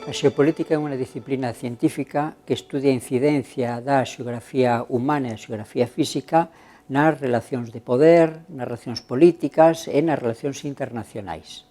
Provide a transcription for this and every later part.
A xeopolítica é unha disciplina científica que estudia a incidencia da xeografía humana e a xeografía física nas relacións de poder, nas relacións políticas e nas relacións internacionais.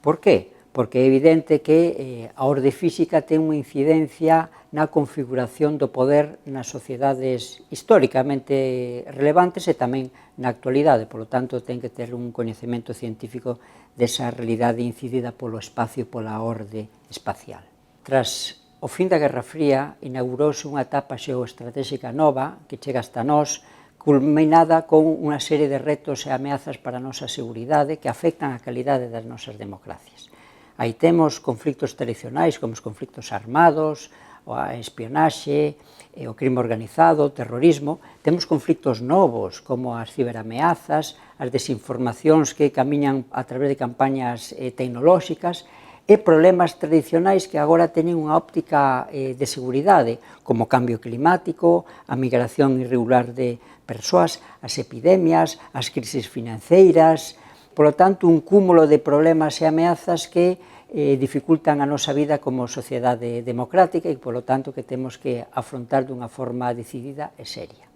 Por qué? Porque é evidente que a orde física ten unha incidencia na configuración do poder nas sociedades históricamente relevantes e tamén na actualidade, polo tanto ten que ter un coñecemento científico desa realidade incidida polo espacio e pola orde espacial. Tras o fin da Guerra Fría, inaugurouse unha etapa xeoestratégica nova que chega hasta nós, culminada con unha serie de retos e ameazas para a nosa seguridade que afectan a calidade das nosas democracias. Aí temos conflictos tradicionais como os conflictos armados, a espionaxe, o crime organizado, o terrorismo. Temos conflictos novos como as ciberameazas, as desinformacións que camiñan a través de campañas tecnolóxicas e problemas tradicionais que agora teñen unha óptica de seguridade, como o cambio climático, a migración irregular de persoas, as epidemias, as crisis financeiras. Por lo tanto, un cúmulo de problemas e ameazas que dificultan a nosa vida como sociedade democrática e, polo tanto, que temos que afrontar dunha forma decidida e seria.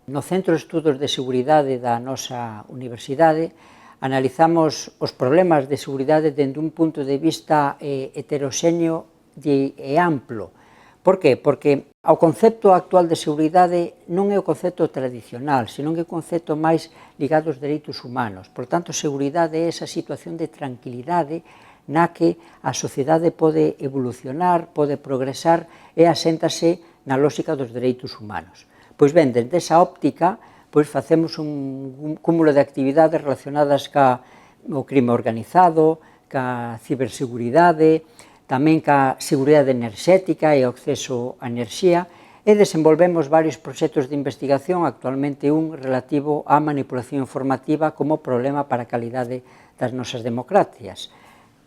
No Centro de Estudos de Seguridade da nosa universidade analizamos os problemas de seguridade dende un punto de vista heteroxéneo e amplo. Por qué? Porque o concepto actual de seguridade non é o concepto tradicional, senón que é o concepto máis ligado aos dereitos humanos. Por tanto, seguridade é esa situación de tranquilidade na que a sociedade pode evolucionar, pode progresar e aséntase na lógica dos dereitos humanos. Pois ben, desde esa óptica, facemos un cúmulo de actividades relacionadas co crime organizado, ca ciberseguridade, tamén ca seguridade enerxética e o acceso á enerxía, e desenvolvemos varios proxectos de investigación, actualmente un relativo á manipulación informativa como problema para a calidade das nosas democracias.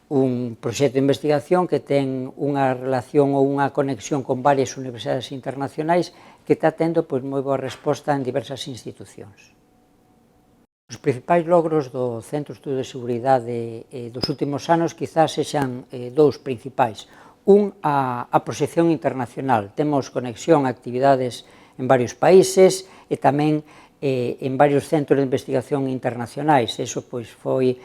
Un proxecto de investigación que ten unha relación ou unha conexión con varias universidades internacionais que está tendo moi boa resposta en diversas institucións. Os principais logros do Centro de Estudos de Seguridade dos últimos anos quizás sexan dous principais. Un, a proxección internacional. Temos conexión a actividades en varios países e tamén en varios centros de investigación internacionais. Eso foi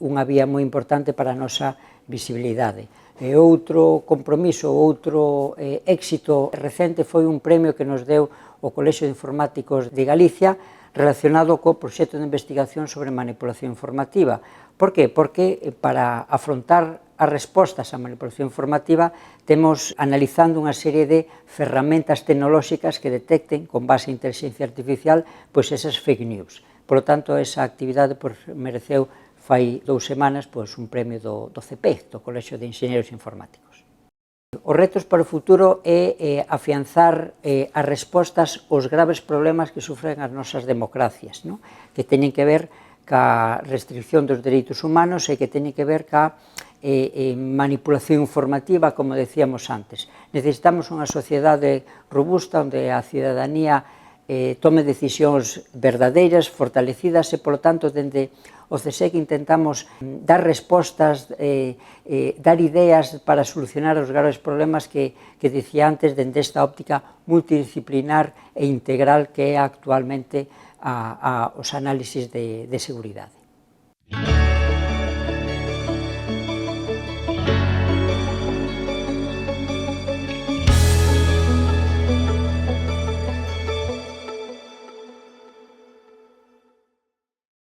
unha vía moi importante para a nosa visibilidade. E outro compromiso, outro éxito recente foi un premio que nos deu o Colexio de Informáticos de Galicia relacionado co proxecto de investigación sobre manipulación informativa. Por qué? Porque para afrontar as respostas á manipulación informativa temos analizando unha serie de ferramentas tecnolóxicas que detecten, con base en inteligencia artificial, esas fake news. Por lo tanto, esa actividade mereceu fai 2 semanas un premio do CEPEG, do Colexio de Enxeñeiros Informáticos. Os retos para o futuro é afianzar as respostas aos graves problemas que sufren as nosas democracias, que teñen que ver ca restricción dos dereitos humanos e que teñen que ver ca manipulación informativa, como decíamos antes. Necesitamos unha sociedade robusta onde a cidadanía tome decisións verdadeiras, fortalecidas e, polo tanto, dende o CSIC intentamos dar respostas, dar ideas para solucionar os graves problemas que dicía antes dende esta óptica multidisciplinar e integral que é actualmente os análisis de seguridade.